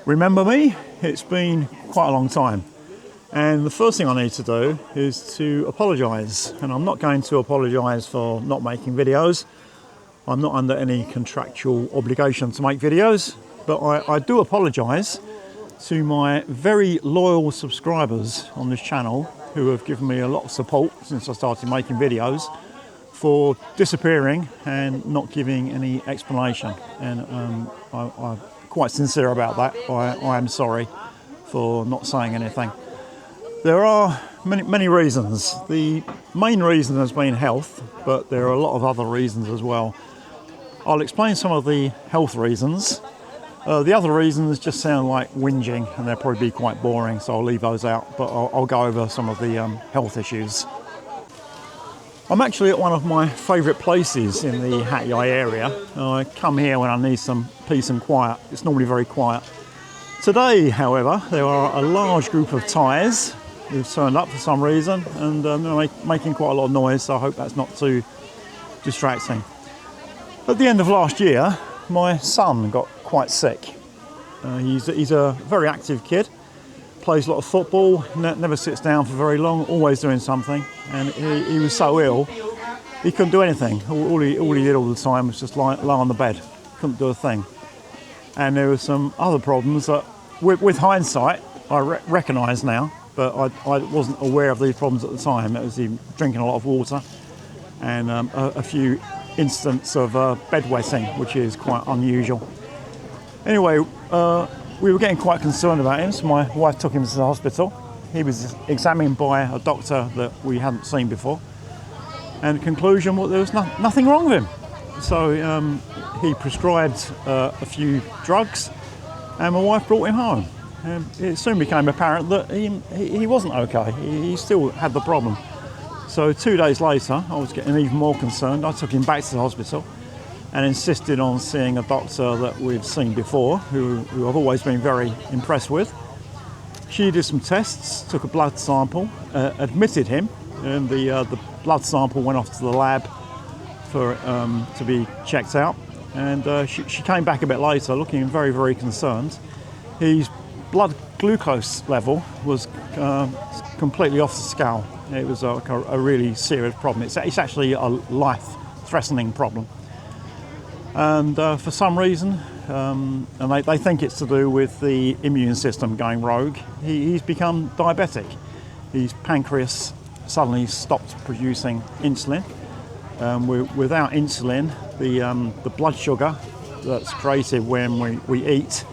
Remember me? It's been quite a long time. And the first thing I need to do is to apologise. And I'm not going to apologise for not making videos. I'm not under any contractual obligation to make videos. But I do apologise to my very loyal subscribers on this channel who have given me a lot of support since I started making videos, for disappearing and not giving any explanation. And I'm quite sincere about that. I am sorry for not saying anything. There are many reasons. The main reason has been health, but there are a lot of other reasons as well. I'll explain some of the health reasons. The other reasons just sound like whinging, and they'll probably be quite boring, so I'll leave those out, but I'll go over some of the health issues. I'm actually at one of my favourite places in the Hat Yai area. I come here when I need some peace and quiet. It's normally very quiet. Today, however, there are a large group of Thais who've turned up for some reason, and they're making quite a lot of noise, so I hope that's not too distracting. At the end of last year, my son got quite sick. He's a very active kid, plays a lot of football, never sits down for very long, always doing something, and he was so ill he couldn't do anything. All he did all the time was just lie on the bed, couldn't do a thing. And there were some other problems that, with hindsight, I recognise now, but I wasn't aware of these problems at the time. It was him drinking a lot of water and a few incidents of bedwetting, which is quite unusual. Anyway, we were getting quite concerned about him, so my wife took him to the hospital. He was examined by a doctor that we hadn't seen before, and the conclusion was there was nothing wrong with him. So he prescribed a few drugs, and my wife brought him home. And it soon became apparent that he wasn't okay. He still had the problem. So 2 days later, I was getting even more concerned. I took him back to the hospital and insisted on seeing a doctor that we've seen before, who I've always been very impressed with. She did some tests, took a blood sample, admitted him, and the blood sample went off to the lab for to be checked out. And she came back a bit later looking very concerned. His blood glucose level was completely off the scale. It was a really serious problem. It's actually a life-threatening problem. And for some reason, and they think it's to do with the immune system going rogue, he's become diabetic. His pancreas suddenly stopped producing insulin. Without insulin, the blood sugar that's created when we eat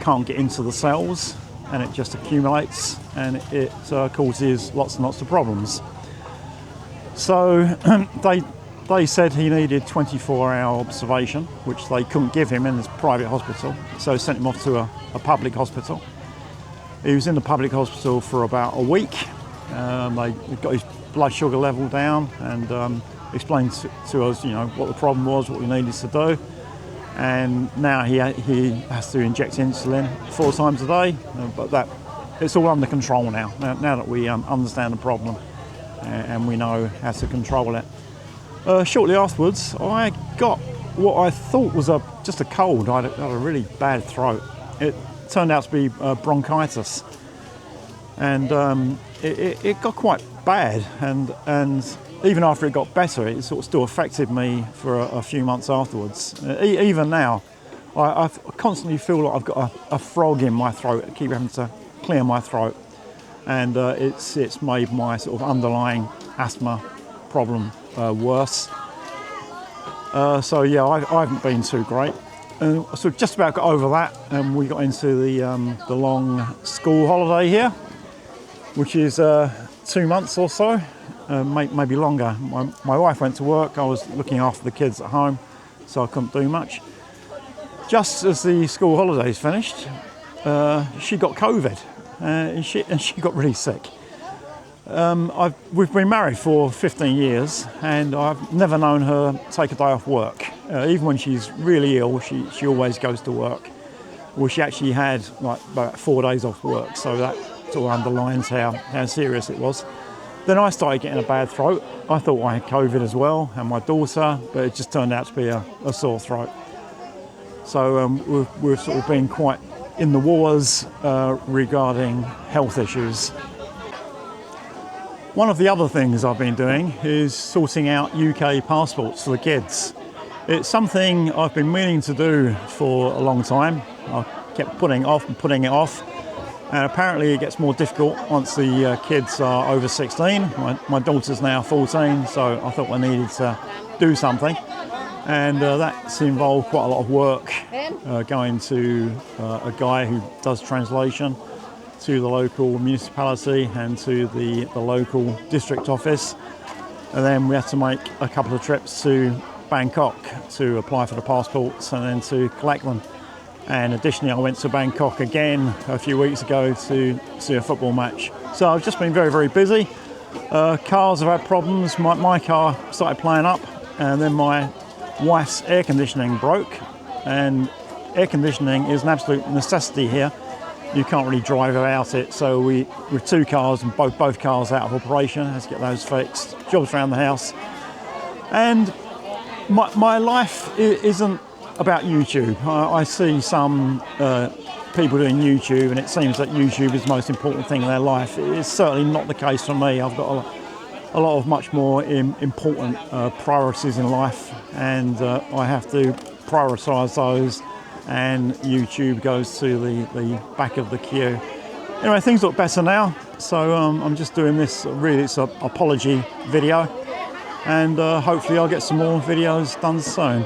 can't get into the cells, and it just accumulates, and it causes lots and lots of problems. So they said he needed 24-hour observation, which they couldn't give him in this private hospital, so sent him off to a public hospital. He was in the public hospital for about a week. They got his blood sugar level down and explained to us, what the problem was, what we needed to do. And now he has to inject insulin 4 times a day, but it's all under control now that we understand the problem and we know how to control it. Shortly afterwards, I got what I thought was just a cold. I had a really bad throat. It turned out to be bronchitis, and it got quite bad, and even after it got better, it sort of still affected me for a few months afterwards. Even now, I constantly feel like I've got a frog in my throat. I keep having to clear my throat, and it's made my sort of underlying asthma problem worse. So yeah, I haven't been too great. So just about got over that, and we got into the long school holiday here, which is 2 months or so. Maybe longer. My wife went to work. I was looking after the kids at home, so I couldn't do much. Just as the school holidays finished, she got COVID, and she got really sick. We've been married for 15 years, and I've never known her take a day off work. Even when she's really ill, she always goes to work. Well, she actually had like about 4 days off work, so that sort of underlines how serious it was. Then I started getting a bad throat. I thought I had COVID as well, and my daughter, but it just turned out to be a sore throat. So we've sort of been quite in the wars regarding health issues. One of the other things I've been doing is sorting out UK passports for the kids. It's something I've been meaning to do for a long time. I kept putting it off. And apparently it gets more difficult once the kids are over 16. My daughter's now 14, so I thought I needed to do something. And that's involved quite a lot of work, going to a guy who does translation, to the local municipality and to the local district office. And then we had to make a couple of trips to Bangkok to apply for the passports and then to collect them. And additionally, I went to Bangkok again a few weeks ago to see a football match. So I've just been very, very busy. Cars have had problems. My car started playing up, and then my wife's air conditioning broke. And air conditioning is an absolute necessity here. You can't really drive without it. So with two cars and both cars out of operation, I had to get those fixed. Jobs around the house. And my life isn't about YouTube. I see some people doing YouTube, and it seems that YouTube is the most important thing in their life. It's certainly not the case for me. I've got a lot of much more important priorities in life, and I have to prioritise those, and YouTube goes to the back of the queue. Anyway, things look better now, so I'm just doing this, really it's an apology video, and hopefully I'll get some more videos done soon.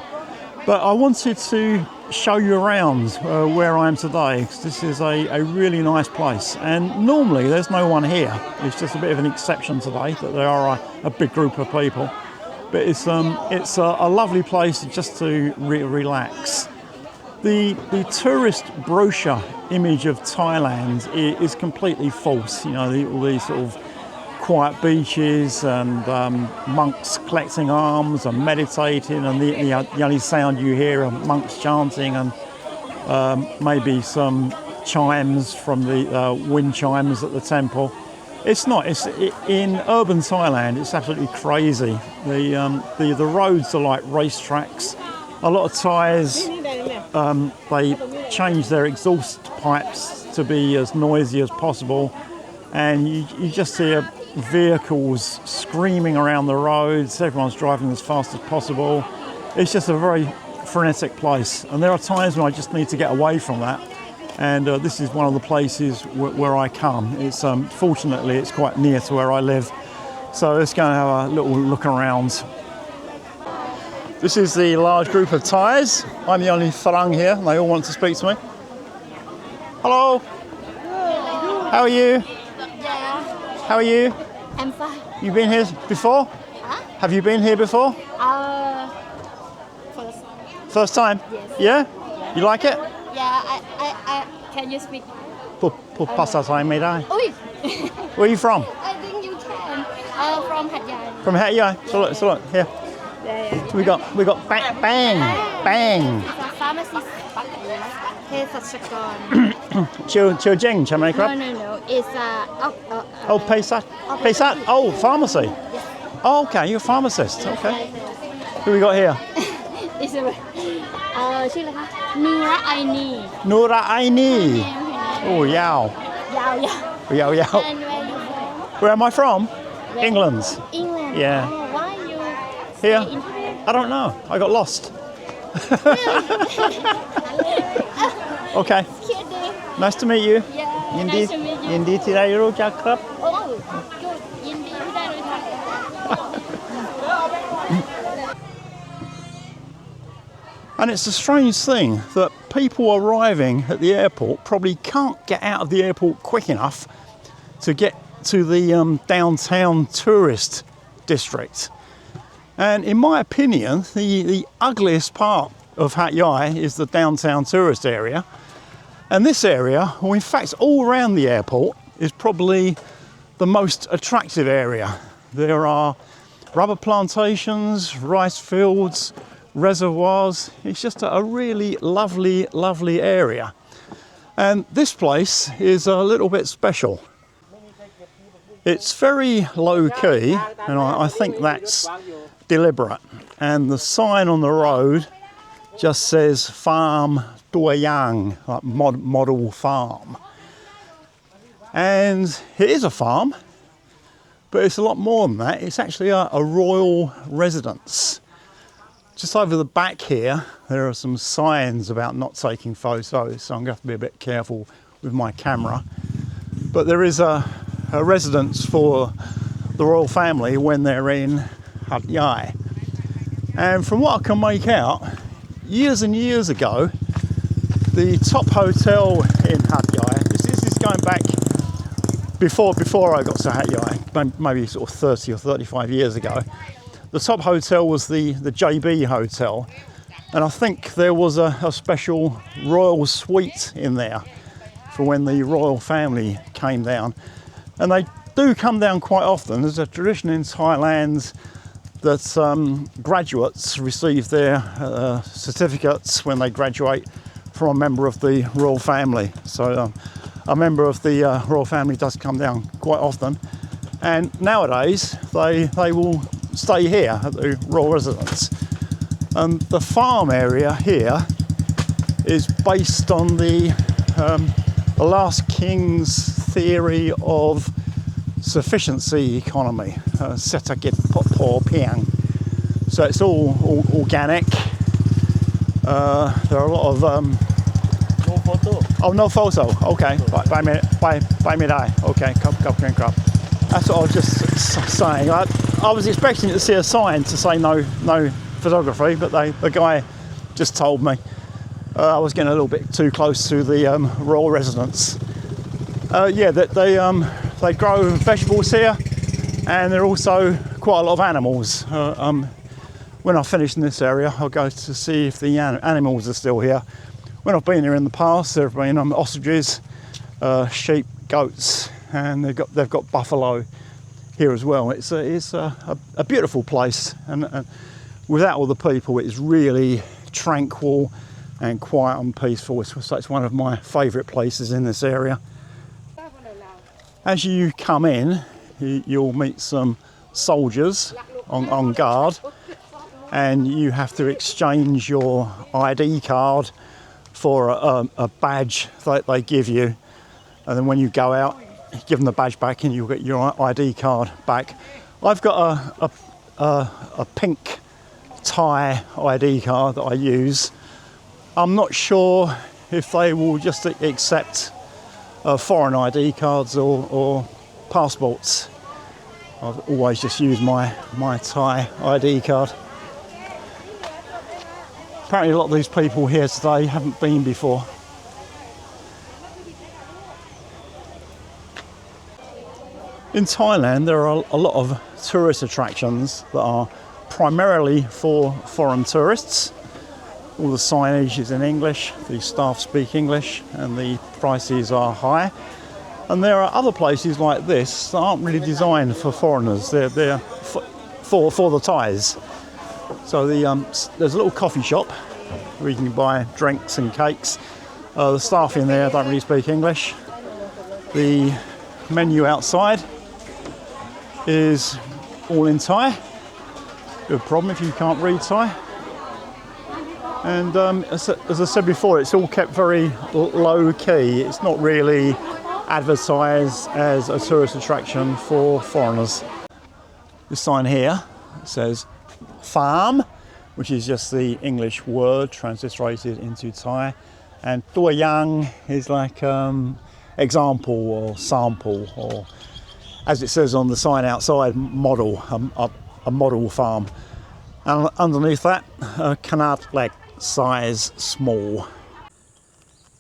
But I wanted to show you around where I am today, because this is a really nice place. And normally there's no one here. It's just a bit of an exception today that there are a big group of people. But it's a lovely place just to relax. The tourist brochure image of Thailand is completely false. You know, all these sort of quiet beaches and monks collecting alms and meditating, and the only sound you hear are monks chanting and maybe some chimes from the wind chimes at the temple. It's not. In urban Thailand, it's absolutely crazy. The roads are like racetracks. A lot of Thais, they change their exhaust pipes to be as noisy as possible, and you just hear vehicles screaming around the roads. Everyone's driving as fast as possible. It's just a very frenetic place, and there are times when I just need to get away from that, and this is one of the places where I come. It's fortunately it's quite near to where I live, so let's go and have a little look around. This is the large group of Thais. I'm the only Farang here, and they all want to speak to me. Hello. How are you? How are you? I'm fine. You've been here before? Huh? Have you been here before? First. First time? Yes. Yeah? You like it? Yeah, I can you speak? พูดภาษาไทยไม่ได้ Ui! Where are you from? I think you can. From Hat Yai. From Hat Yai. So look, here. Yeah. We got bang. It's a pharmacist. เภสัชกร Chill Jing, ใช่ไหมครับ No. It's Oh, Pesat. Oh, pharmacy. Oh, okay, you're a pharmacist. Okay. Who we got here? It's a ชื่ออะไรคะนูระไอนี Nura Aini. Oh, yow. ยาว Yow. And where you from? Where am I from? England. England. Yeah. Oh, why you Here? stay in Thailand? I don't know. I got lost. Okay. Kidding. Nice to meet you. Yeah. ยินดี Nice to meet you. ยินดีที่ได้รู้จักครับ Oh, good. ยินดีที่ได้รู้จัก And it's a strange thing that people arriving at the airport probably can't get out of the airport quick enough to get to the downtown tourist district. And in my opinion, the ugliest part of Hat Yai is the downtown tourist area. And this area, or in fact all around the airport, is probably the most attractive area. There are rubber plantations, rice fields, reservoirs. It's just a really lovely area. And this place is a little bit special. It's very low key, and I think that's deliberate. And the sign on the road just says Farm Doyang, like model farm. And it is a farm, but it's a lot more than that. It's actually a royal residence. Just over the back here, there are some signs about not taking photos, so I'm going to have to be a bit careful with my camera. But there is a residence for the royal family when they're in Hat Yai. And from what I can make out, years and years ago, the top hotel in Hat Yai, this is going back before I got to Hat Yai, maybe sort of 30 or 35 years ago. The top hotel was the JB Hotel, and I think there was a special royal suite in there for when the royal family came down. And they do come down quite often. There's a tradition in Thailand that graduates receive their certificates when they graduate from a member of the royal family. So a member of the royal family does come down quite often. And nowadays they will stay here at the royal residence. And the farm area here is based on the last king's theory of sufficiency economy, Setagit Po Piang. So it's all organic. There are a lot of No photo. oh, no photo. Okay, by me die. Okay, crap. That's what I was just saying. I was expecting to see a sign to say no photography, but the guy just told me I was getting a little bit too close to the royal residence. Yeah, that they grow vegetables here, and there are also quite a lot of animals. When I finish in this area, I'll go to see if the animals are still here. When I've been here in the past, there have been ostriches, sheep, goats, and they've got buffalo here as well. It's a beautiful place, and without all the people, it's really tranquil and quiet and peaceful. So it's one of my favourite places in this area. As you come in, you'll meet some soldiers on guard, and you have to exchange your ID card for a badge that they give you. And then when you go out, give them the badge back and you'll get your ID card back. I've got a pink Thai ID card that I use. I'm not sure if they will just accept foreign ID cards or passports. I've always just used my Thai ID card. Apparently a lot of these people here today haven't been before. In Thailand, there are a lot of tourist attractions that are primarily for foreign tourists. All the signage is in English, the staff speak English, and the prices are high. And there are other places like this that aren't really designed for foreigners. They're for the Thais. So there's a little coffee shop where you can buy drinks and cakes. The staff in there don't really speak English. The menu outside is all in Thai. Good problem if you can't read Thai. And as I said before, it's all kept very low key. It's not really advertised as a tourist attraction for foreigners. This sign here says farm, which is just the English word transliterated into Thai, and Doyang is like example or sample, or as it says on the sign outside, model, a model farm. And underneath that, Kanat leg, size small.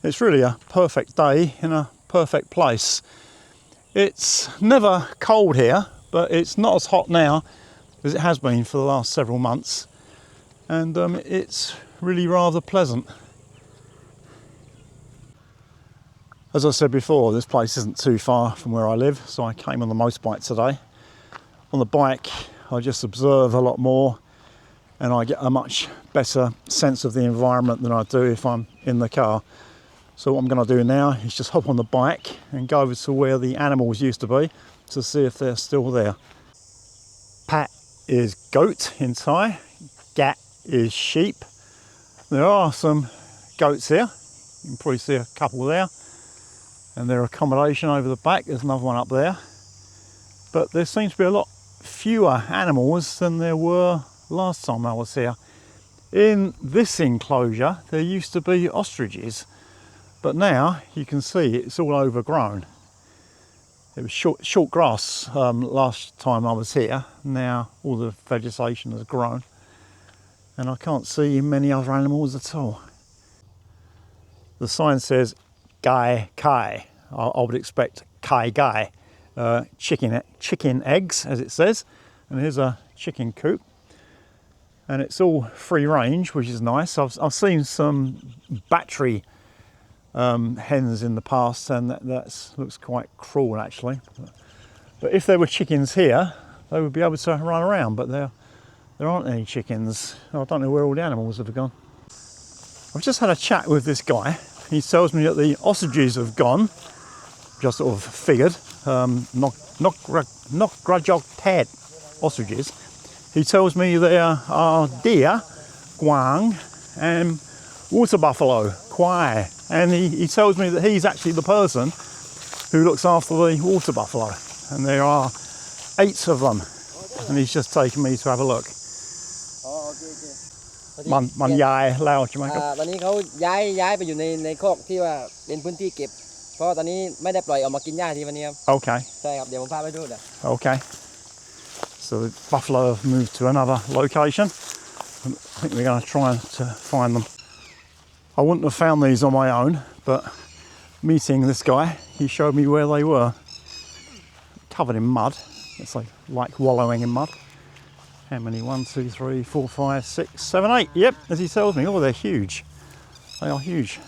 It's really a perfect day in a perfect place. It's never cold here, but it's not as hot now as it has been for the last several months, and it's really rather pleasant. As I said before, this place isn't too far from where I live, so I came on the motorbike today. On the bike, I just observe a lot more, and I get a much better sense of the environment than I do if I'm in the car. So what I'm going to do now is just hop on the bike and go over to where the animals used to be. to see if they're still there. Pat is goat in Thai, gat is sheep. There are some goats here, you can probably see a couple there, and their accommodation over the back, there's another one up there. But there seems to be a lot fewer animals than there were last time I was here. In this enclosure there used to be ostriches, but now you can see it's all overgrown. It was short grass last time I was here. Now all the vegetation has grown and I can't see many other animals at all. The sign says Gai Kai. I would expect Kai Gai, chicken eggs as it says, and here's a chicken coop. And it's all free range, which is nice. I've seen some battery hens in the past, and that looks quite cruel actually. But if there were chickens here, they would be able to run around, but there aren't any chickens. I don't know where all the animals have gone. I've just had a chat with this guy. He tells me that the ostriches have gone. Just sort of figured. Not grudgog ostriches. He tells me there are deer, guang, and water buffalo, kwai. And he tells me that he's actually the person who looks after the water buffalo. And there are 8 of them. And he's just taken me to have a look. Man yai lao ใช่ไหมครับ ตอนนี้เขาย้ายไปอยู่ในคอกที่ว่าเป็นพื้นที่เก็บเพราะตอนนี้ไม่ได้ปล่อยออกมากินหญ้าที่วันนี้ครับ Okay. ใช่ครับเดี๋ยวผมพาไปดูเดี๋ยว Okay. So the buffalo have moved to another location. I think we're going to try to find them. I wouldn't have found these on my own, but meeting this guy, he showed me where they were. Covered in mud. It's like wallowing in mud. How many? 1, 2, 3, 4, 5, 6, 7, 8. Yep, as he tells me. Oh, they're huge. They are huge.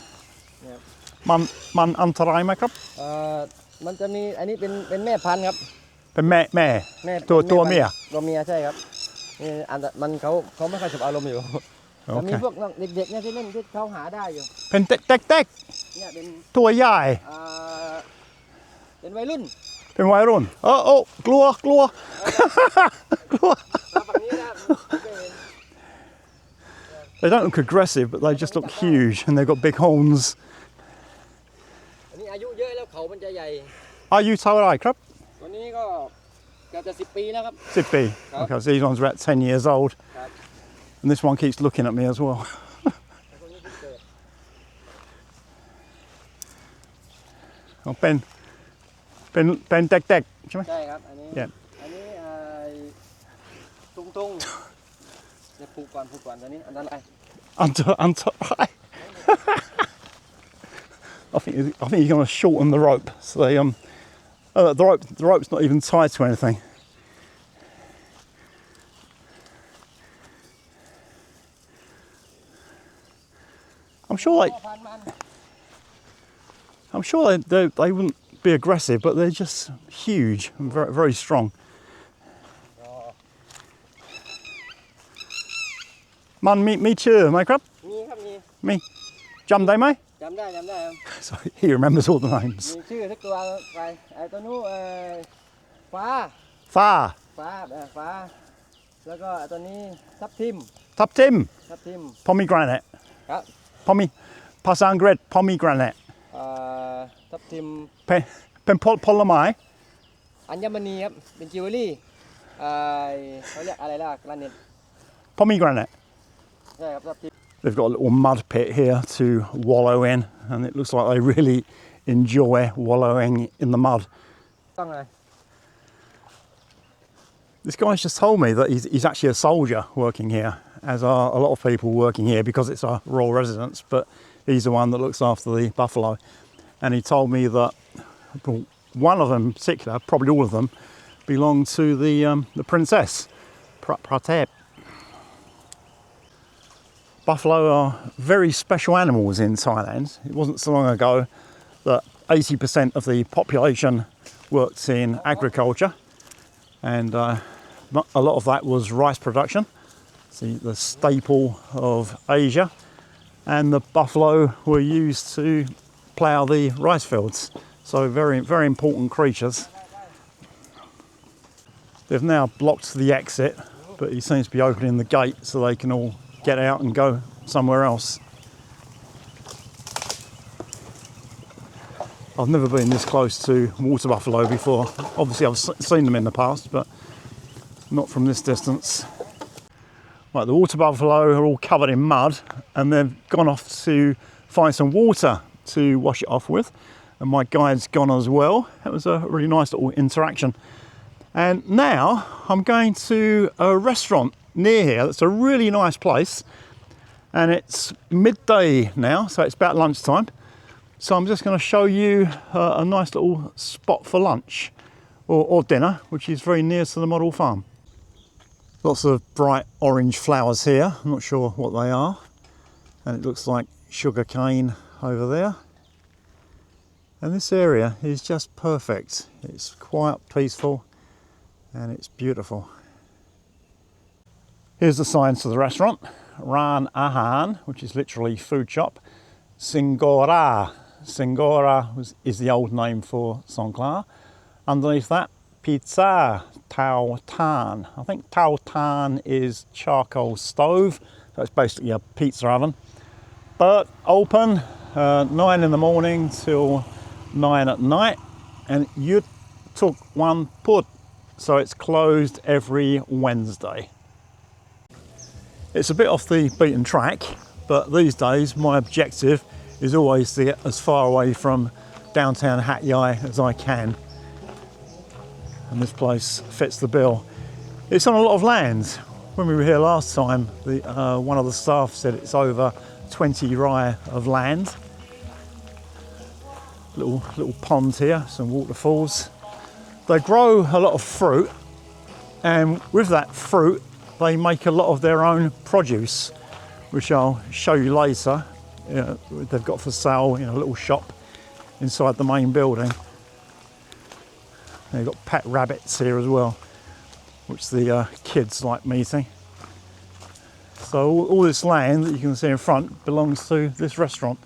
Yep. Man antaraiไหมครับ มันจะมีอันนี้เป็นแม่พันธุ์ครับ เป็นแม่ตัวเมีย ตัวเมียใช่ครับนี่มันเขาไม่ค่อยสบอารมณ์อยู่แต่มีพวกเด็กๆเนี่ยที่เล่นที่เขาหาได้อยู่ เป็นเด็ก เนี่ยเป็น ๆตัวใหญ่ เป็นวัยรุ่น เป็นวัยรุ่นโอ้กลัว กลัว ฝั่งนี้นะ They don't look aggressive, but they just look huge and they've got big horns. อันนี้อายุเยอะแล้วเขามันจะใหญ่ Are you เท่าไหร่ครับ ตัวนี้ก็เกือบจะ10 ปีแล้วครับ 10 ปี Okay, so these ones are about 10 years old. And this one keeps looking at me as well. เป็นเด็กๆใช่ไหม ใช่ครับอันนี้ Yeah. อันนี้ตุงๆเนี่ยผูกก่อนตัวนี้อันตราย Antarai. I think he's going to shorten the rope. So they, the rope's not even tied to anything. I'm sure they wouldn't be aggressive, but they're just huge and very, very strong. มันมีชื่อไหมครับ มีครับมีจำได้ไหม จำได้ครับ So he remembers all the names. มีชื่อทุกตัวไปตัวนู้นฟ้า ฟ้า แล้วก็ตัวนี้ทับทิม pomegranate ครับ ภาษาอังกฤษ pomegranate ทับทิม เป็นผลไม้ อัญมณีครับเป็นจิวเวลรี่เขาเรียกอะไรล่ะกระเน็ต pomegranate ใช่ครับทับทิม They've got a little mud pit here to wallow in, and it looks like they really enjoy wallowing in the mud. ต้องอะไร This guy's just told me that he's actually a soldier working here, as are a lot of people working here because it's a rural residence, but he's the one that looks after the buffalo. And he told me that one of them in particular, probably all of them, belong to the princess, Pratap. Buffalo are very special animals in Thailand. It wasn't so long ago that 80% of the population worked in agriculture, and a lot of that was rice production, the staple of Asia, and the buffalo were used to plough the rice fields. So very, very important creatures. They've now blocked the exit, but he seems to be opening the gate so they can all get out and go somewhere else. I've never been this close to water buffalo before. Obviously I've seen them in the past, but not from this distance. Right, the water buffalo are all covered in mud and they've gone off to find some water to wash it off with. And my guide's gone as well. It was a really nice little interaction. And now I'm going to a restaurant near here. That's a really nice place. And it's midday now, so it's about lunchtime. So I'm just going to show you a nice little spot for lunch or dinner, which is very near to the model farm. Lots of bright orange flowers here. I'm not sure what they are. And it looks like sugar cane over there. And this area is just perfect. It's quiet, peaceful, and it's beautiful. Here's the signs to the restaurant. Ran Ahan, which is literally food shop. Singora. Singora is the old name for Songkla. Underneath that, pizza, Tao Tan. I think Tao Tan is charcoal stove. So it's basically a pizza oven. But open 9 in the morning till 9 at night. And you took one put. So it's closed every Wednesday. It's a bit off the beaten track, but these days my objective is always to get as far away from downtown Hat Yai as I can. And this place fits the bill. It's on a lot of land. When we were here last time, one of the staff said it's over 20 rai of land. Little pond here, some waterfalls. They grow a lot of fruit, and with that fruit they make a lot of their own produce, which I'll show you later. They've got for sale in a little shop inside the main building. They've got pet rabbits here as well, which the kids like meeting. So all this land that you can see in front belongs to this restaurant.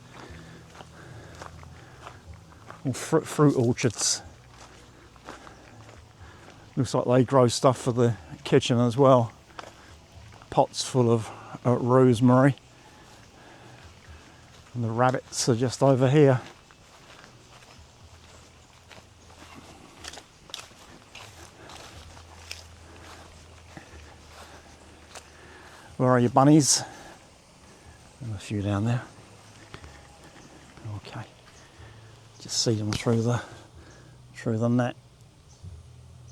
All fruit orchards. Looks like they grow stuff for the kitchen as well. Pots full of rosemary. And the rabbits are just over here. Where are your bunnies? And a few down there. Okay. Just see them through the net.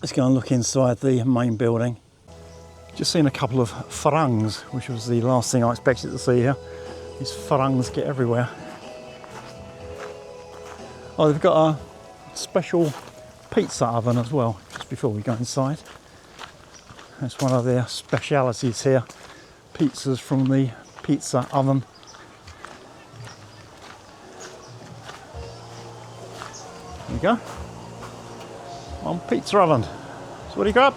Let's go and look inside the main building. Just seen a couple of farangs, which was the last thing I expected to see here. These farangs get everywhere. Oh, they've got a special pizza oven as well, just before we go inside. That's one of their specialities here. Pizzas from the pizza oven. There you go. One pizza oven. So what do you got?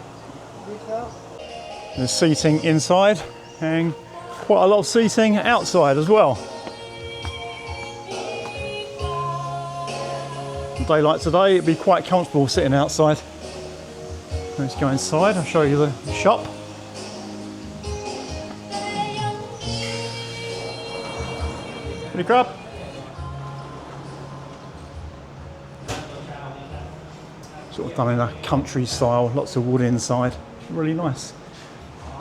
There's seating inside and quite a lot of seating outside as well. On a day like today, it'd be quite comfortable sitting outside. Let's go inside, I'll show you the shop. What do you grab? Sort of done in a country style, lots of wood inside, really nice.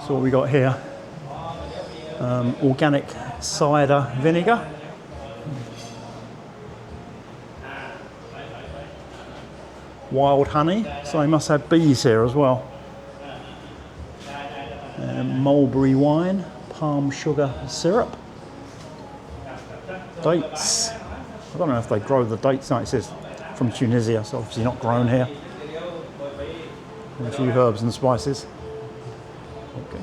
So what we got here, organic cider vinegar. Wild honey, so they must have bees here as well. Mulberry wine, palm sugar syrup. Dates, I don't know if they grow the dates, no, it says from Tunisia, so obviously not grown here. And a few herbs and spices. Okay.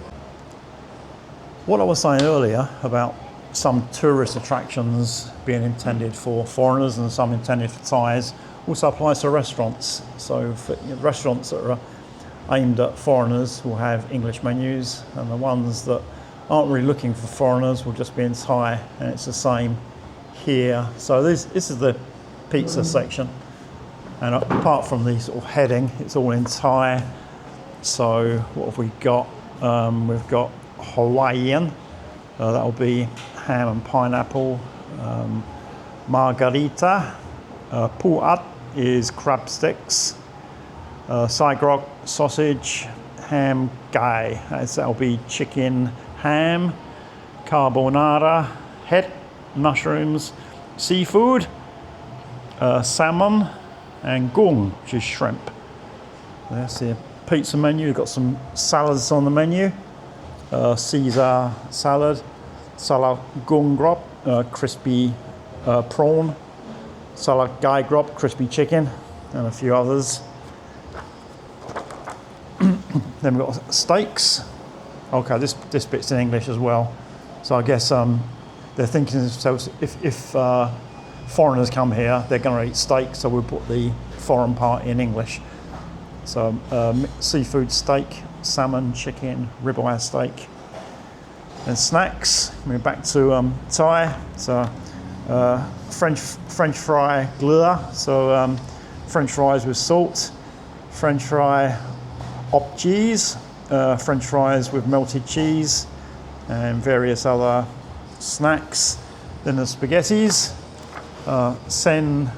What I was saying earlier about some tourist attractions being intended for foreigners and some intended for Thais also applies to restaurants. So for restaurants that are aimed at foreigners will have English menus, and the ones that aren't really looking for foreigners will just be in Thai, and it's the same here. So this is the pizza section, and apart from the sort of heading, it's all in Thai. So what have we got? We've got Hawaiian. That'll be ham and pineapple. Margarita. Pu'at is crab sticks. Saigrok sausage. Ham gai. That'll be chicken ham. Carbonara. Het mushrooms. Seafood. Salmon. And gung, which is shrimp. That's the pizza menu. We've got some salads on the menu. Caesar salad, salad gung grop, crispy prawn, salad gai grop, crispy chicken, and a few others. Then we've got steaks. Okay, this bit's in English as well. So I guess they're thinking to themselves, if foreigners come here, they're going to eat steak, so we'll put the foreign part in English. So seafood steak, salmon, chicken, ribeye steak. And snacks, we're back to Thai. So French fry glua, so French fries with salt, French fry op cheese, French fries with melted cheese, and various other snacks. Then the spaghettis, sendam,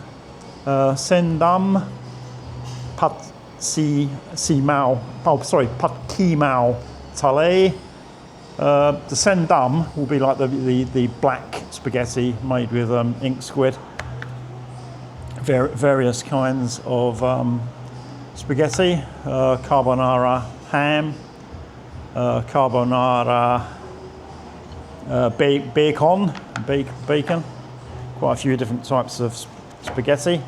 pat ki mao tale. The sendam will be like the black spaghetti made with ink squid. Various kinds of spaghetti, carbonara ham, carbonara bacon, quite a few different types of spaghetti.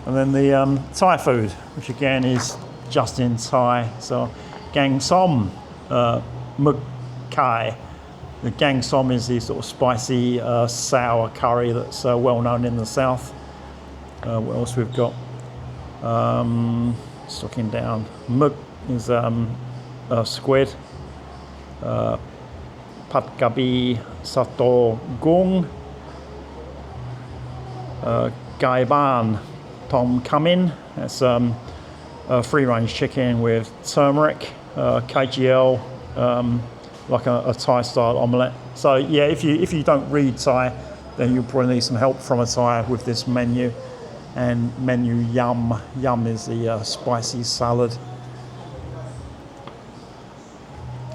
And then the Thai food, which again is just in Thai. So gang som, muk kai. The gang som is the sort of spicy sour curry that's well known in the south. What else we've got? Just looking down. Muk is squid. Pat gabi sato gung. Gai ban tom kamin. That's free-range chicken with turmeric. KGL, like a Thai-style omelette. So yeah, if you don't read Thai, then you'll probably need some help from a Thai with this menu. And menu yum. Yum is the spicy salad.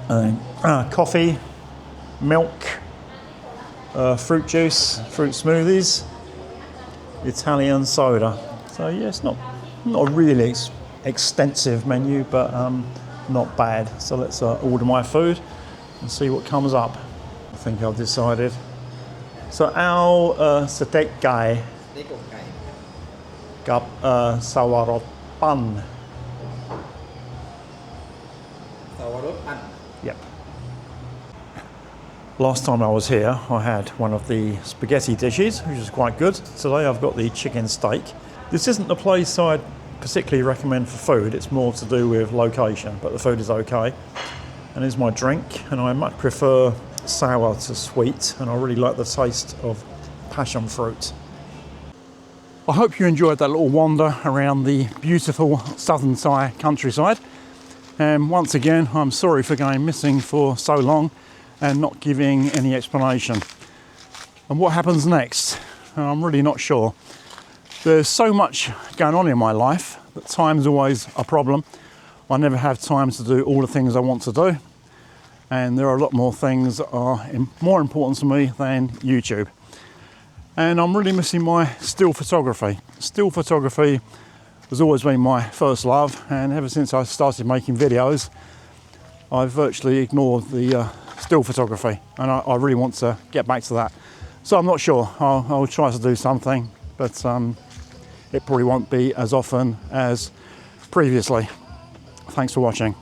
Coffee, milk, fruit juice, fruit smoothies, Italian soda. So yeah, it's not a really extensive menu, but not bad. So let's order my food and see what comes up. I think I've decided. So our steak gaiกับsawarot pan. Yep. Last time I was here, I had one of the spaghetti dishes, which is quite good. Today I've got the chicken steak. This isn't the place I'd particularly recommend for food. It's more to do with location, but the food is okay. And here's my drink, and I much prefer sour to sweet, and I really like the taste of passion fruit. I hope you enjoyed that little wander around the beautiful southern Thai countryside. And once again, I'm sorry for going missing for so long and not giving any explanation. And what happens next? I'm really not sure. There's so much going on in my life that time's always a problem. I never have time to do all the things I want to do. And there are a lot more things that are more important to me than YouTube. And I'm really missing my still photography. Still photography has always been my first love, and ever since I started making videos, I've virtually ignored the still photography, and I really want to get back to that. So I'm not sure. I'll try to do something, but it probably won't be as often as previously. Thanks for watching.